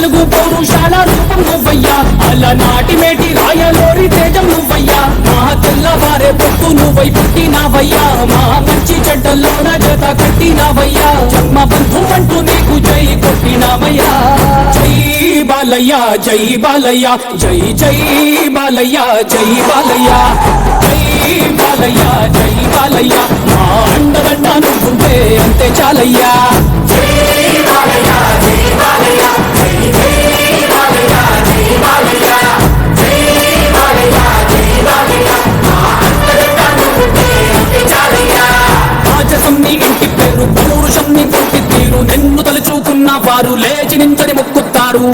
తెలుగు పౌరుషాల రూపం నువ్వయ్యా, అలనాటి మేటి రాయలోరి తేజం నువ్వయ్యా, మా తెల్లవారే పొత్తు నువ్వై పుట్టినావయ్యా, మా మంచి చెడ్డల్లోన జత కట్టినావయ్యా, జన్మ బంధు అంటూ నీకు జై కొట్టినావయ్యా. జై బాలయ్య జై బాలయ్య జై జై బాలయ్య జై బాలయ్య, జై బాలయ్య జై బాలయ్య, మా అండదండ నువ్వుంటే అంతే చాలయ్యా. రాజసం నీ ఇంటి పేరు, పౌరుషం నీ పుట్టి తీరు, నిన్ను తలుచుకున్న వారు లేచి నించని మొక్కుతారు.